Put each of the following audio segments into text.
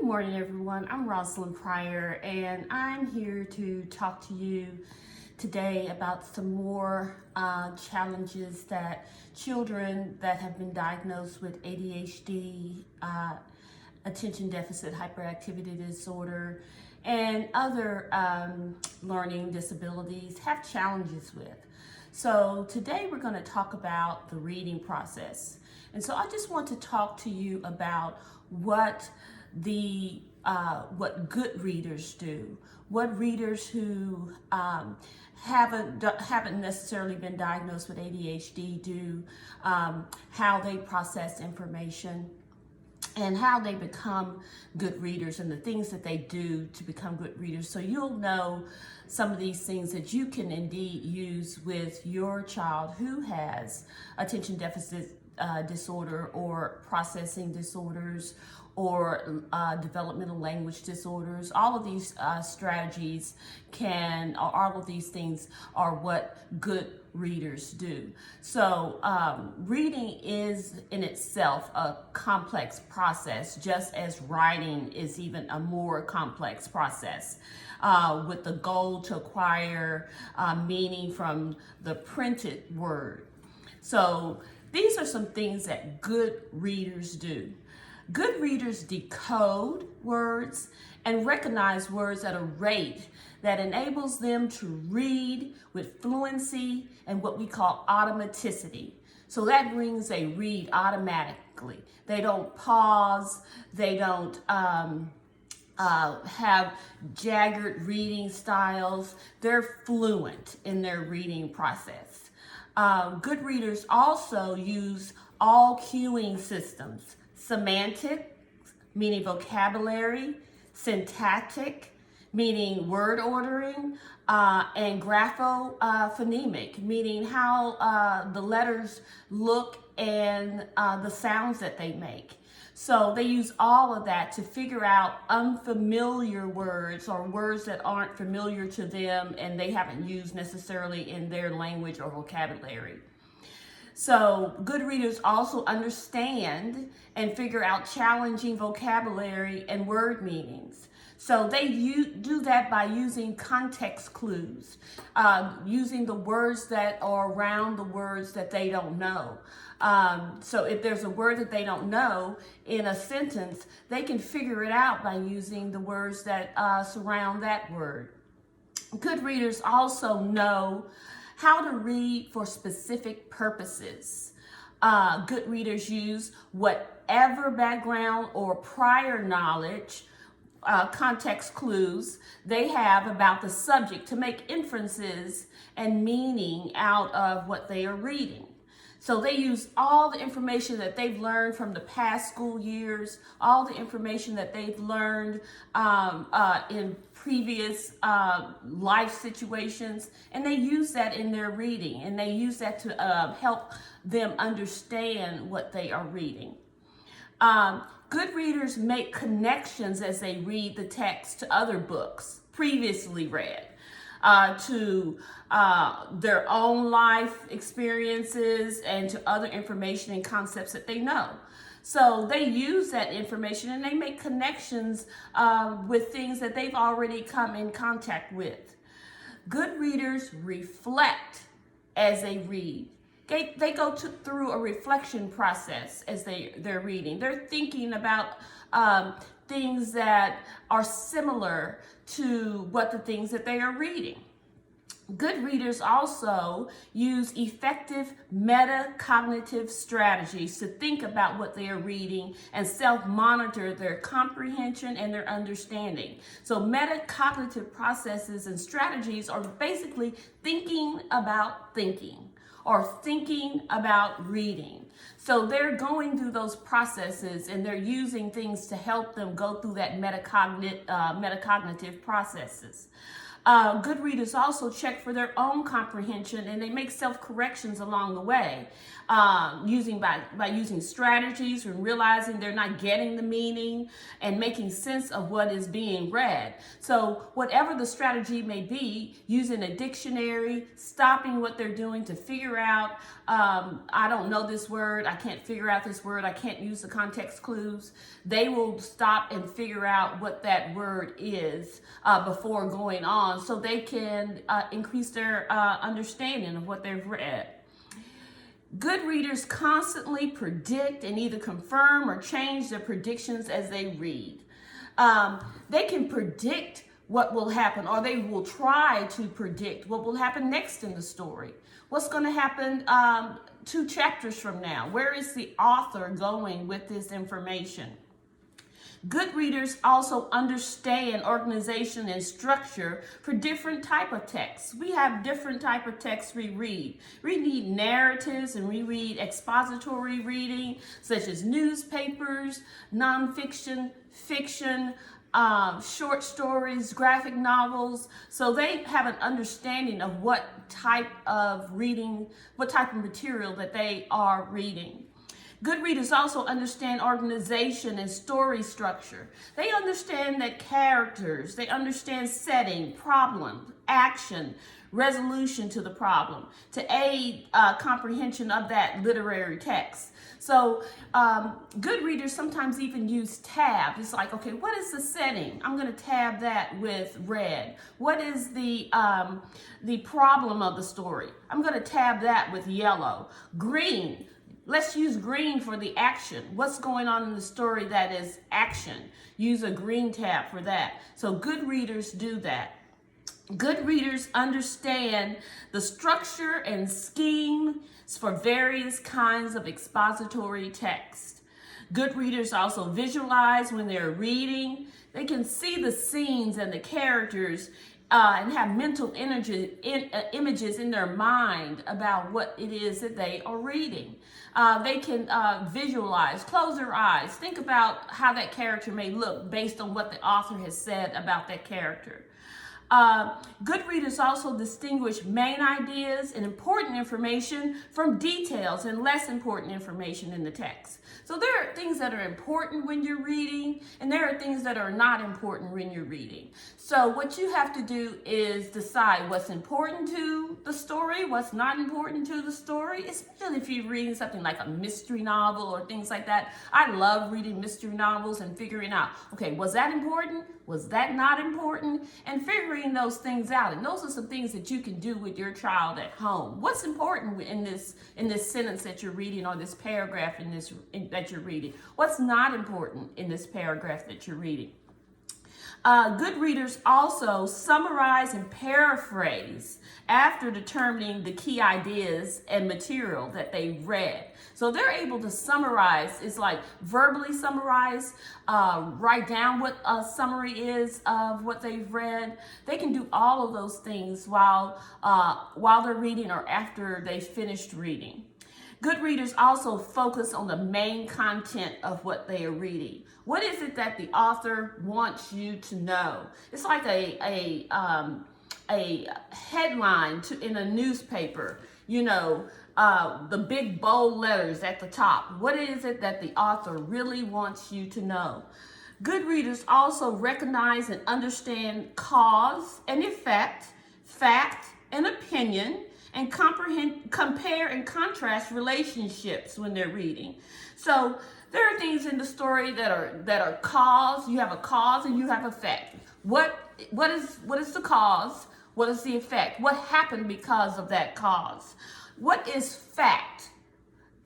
morning, everyone. I'm Rosalind Pryor, and I'm here to talk to you today about some more challenges that children that have been diagnosed with ADHD, attention deficit hyperactivity disorder, and other learning disabilities have challenges with. So today we're going to talk about the reading process. And so I just want to talk to you about what good readers do, what readers who haven't necessarily been diagnosed with ADHD do, how they process information, and how they become good readers and the things that they do to become good readers. So you'll know some of these things that you can indeed use with your child who has attention deficit disorder or processing disorders or developmental language disorders. All of these strategies all of these things are what good readers do. So reading is in itself a complex process, just as writing is even a more complex process, with the goal to acquire meaning from the printed word. So these are some things that good readers do. Good readers decode words and recognize words at a rate that enables them to read with fluency and what we call automaticity. So that brings a read automatically. They don't pause, they don't have jagged reading styles. They're fluent in their reading process. Good readers also use all cueing systems: semantic, meaning vocabulary; syntactic, meaning word ordering; and graphophonemic, meaning how the letters look and the sounds that they make. So they use all of that to figure out unfamiliar words or words that aren't familiar to them and they haven't used necessarily in their language or vocabulary. So good readers also understand and figure out challenging vocabulary and word meanings. So they do that by using context clues, using the words that are around the words that they don't know. So if there's a word that they don't know in a sentence, they can figure it out by using the words that surround that word. Good readers also know how to read for specific purposes. Good readers use whatever background or prior knowledge, context clues they have about the subject to make inferences and meaning out of what they are reading. So they use all the information that they've learned from the past school years, all the information that they've learned in previous life situations, and they use that in their reading, and they use that to help them understand what they are reading. Good readers make connections as they read the text to other books previously read, to their own life experiences and to other information and concepts that they know. So they use that information and they make connections with things that they've already come in contact with. Good readers reflect as they read. They go through a reflection process as they're reading. They're thinking about things that are similar to the things that they are reading. Good readers also use effective metacognitive strategies to think about what they are reading and self-monitor their comprehension and their understanding. So metacognitive processes and strategies are basically thinking about thinking or thinking about reading. So they're going through those processes and they're using things to help them go through that metacognitive processes. Good readers also check for their own comprehension, and they make self-corrections along the way, by using strategies and realizing they're not getting the meaning and making sense of what is being read. So whatever the strategy may be, using a dictionary, stopping what they're doing to figure out, I don't know this word, I can't figure out this word, I can't use the context clues. They will stop and figure out what that word is before going on, so they can increase their understanding of what they've read. Good readers constantly predict and either confirm or change their predictions as they read. They can predict what will happen, or they will try to predict what will happen next in the story. What's going to happen 2 chapters from now? Where is the author going with this information? Good readers also understand organization and structure for different type of texts. We have different type of texts we read. We read narratives and we read expository reading, such as newspapers, nonfiction, fiction, short stories, graphic novels. So they have an understanding of what type of reading, what type of material that they are reading. Good readers also understand organization and story structure. They understand that characters, they understand setting, problem, action, resolution to the problem to aid comprehension of that literary text. So good readers sometimes even use tabs. It's like, okay, what is the setting? I'm going to tab that with red. What is the problem of the story? I'm going to tab that with yellow. Green. Let's use green for the action. What's going on in the story that is action? Use a green tab for that. So good readers do that. Good readers understand the structure and schemes for various kinds of expository text. Good readers also visualize when they're reading. They can see the scenes and the characters and have mental images in their mind about what it is that they are reading. They can visualize, close their eyes, think about how that character may look based on what the author has said about that character. Good readers also distinguish main ideas and important information from details and less important information in the text. So there are things that are important when you're reading, and there are things that are not important when you're reading. So what you have to do is decide what's important to the story, what's not important to the story, especially if you're reading something like a mystery novel or things like that. I love reading mystery novels and figuring out, okay, was that important? Was that not important? And figuring those things out. And those are some things that you can do with your child at home. What's important in this sentence that you're reading, or this paragraph that you're reading? What's not important in this paragraph that you're reading? Good readers also summarize and paraphrase after determining the key ideas and material that they read. So they're able to summarize. It's like verbally summarize, write down what a summary is of what they've read. They can do all of those things while they're reading or after they finished reading. Good readers also focus on the main content of what they are reading. What is it that the author wants you to know? It's like a headline in a newspaper, the big bold letters at the top. What is it that the author really wants you to know? Good readers also recognize and understand cause and effect, fact and opinion, and compare and contrast relationships when they're reading. So there are things in the story that are cause. You have a cause and you have effect. What is the cause? What is the effect? What happened because of that cause? What is fact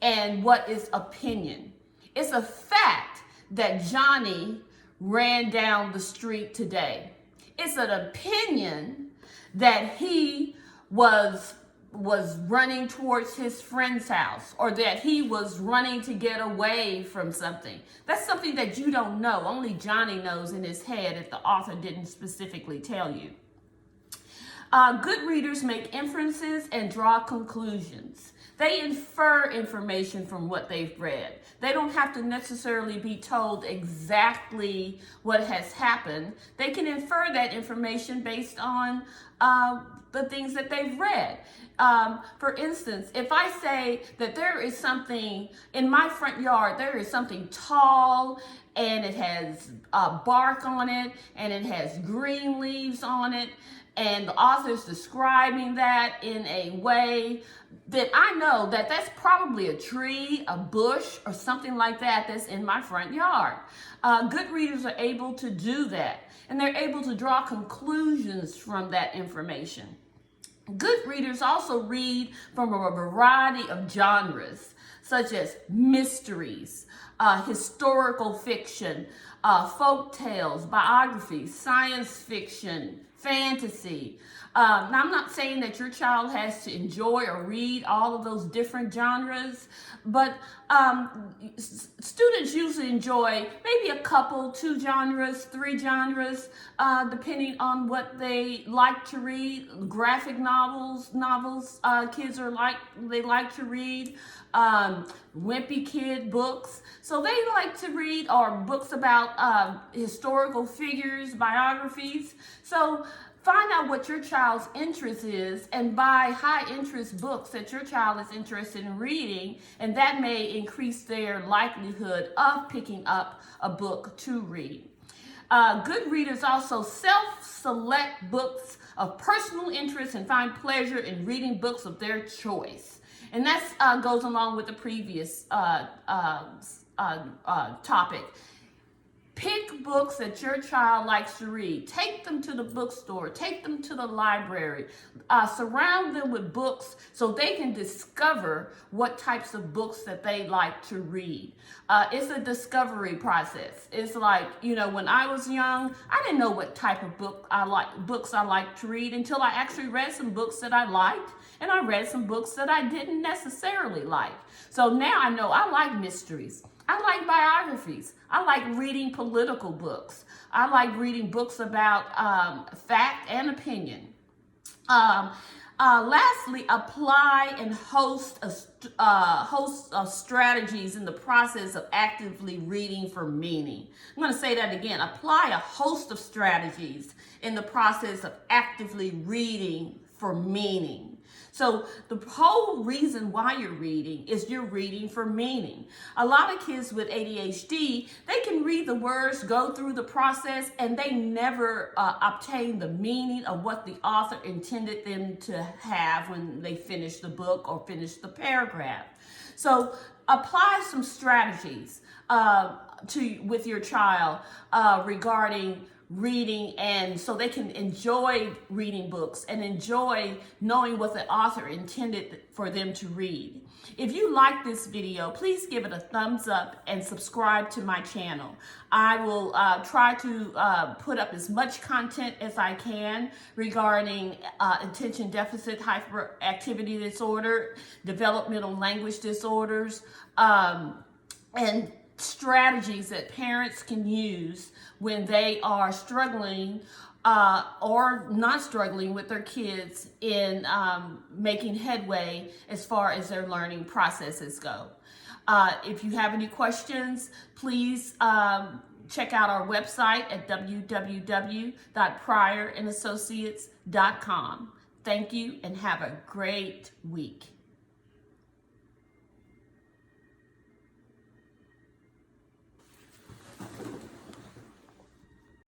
and what is opinion? It's a fact that Johnny ran down the street today. It's an opinion that he was running towards his friend's house, or that he was running to get away from something. That's something that you don't know. Only Johnny knows in his head if the author didn't specifically tell you. Good readers make inferences and draw conclusions. They infer information from what they've read. They don't have to necessarily be told exactly what has happened. They can infer that information based on the things that they've read. For instance, if I say that there is something in my front yard, there is something tall and it has bark on it and it has green leaves on it, and the author's describing that in a way that I know that that's probably a tree, a bush, or something like that that's in my front yard. Good readers are able to do that, and they're able to draw conclusions from that information. Good readers also read from a variety of genres, such as mysteries, historical fiction, folk tales, biographies, science fiction, fantasy. Now, I'm not saying that your child has to enjoy or read all of those different genres, but students usually enjoy maybe a couple, 2 genres, 3 genres, depending on what they like to read. Graphic novels, kids they like to read. Wimpy kid books. So they like to read, or books about historical figures, biographies. So find out what your child's interest is and buy high interest books that your child is interested in reading, and that may increase their likelihood of picking up a book to read. Good readers also self-select books of personal interest and find pleasure in reading books of their choice. And that goes along with the previous topic. Pick books that your child likes to read. Take them to the bookstore. Take them to the library. Surround them with books so they can discover what types of books that they like to read. It's a discovery process. It's like, when I was young, I didn't know what type of books I liked to read until I actually read some books that I liked, and I read some books that I didn't necessarily like. So now I know I like mysteries. I like biographies. I like reading political books. I like reading books about fact and opinion. Lastly, apply and host of strategies in the process of actively reading for meaning. I'm going to say that again. Apply a host of strategies in the process of actively reading for meaning. So the whole reason why you're reading is you're reading for meaning. A lot of kids with ADHD, they can read the words, go through the process, and they never obtain the meaning of what the author intended them to have when they finish the book or finish the paragraph. So apply some strategies with your child regarding reading, and so they can enjoy reading books and enjoy knowing what the author intended for them to read. If you like this video, please give it a thumbs up and subscribe to my channel. I will try to put up as much content as I can regarding attention deficit hyperactivity disorder, developmental language disorders, and strategies that parents can use when they are struggling or not struggling with their kids in making headway as far as their learning processes go. If you have any questions, please check out our website at www.pryorandassociates.com. Thank you and have a great week.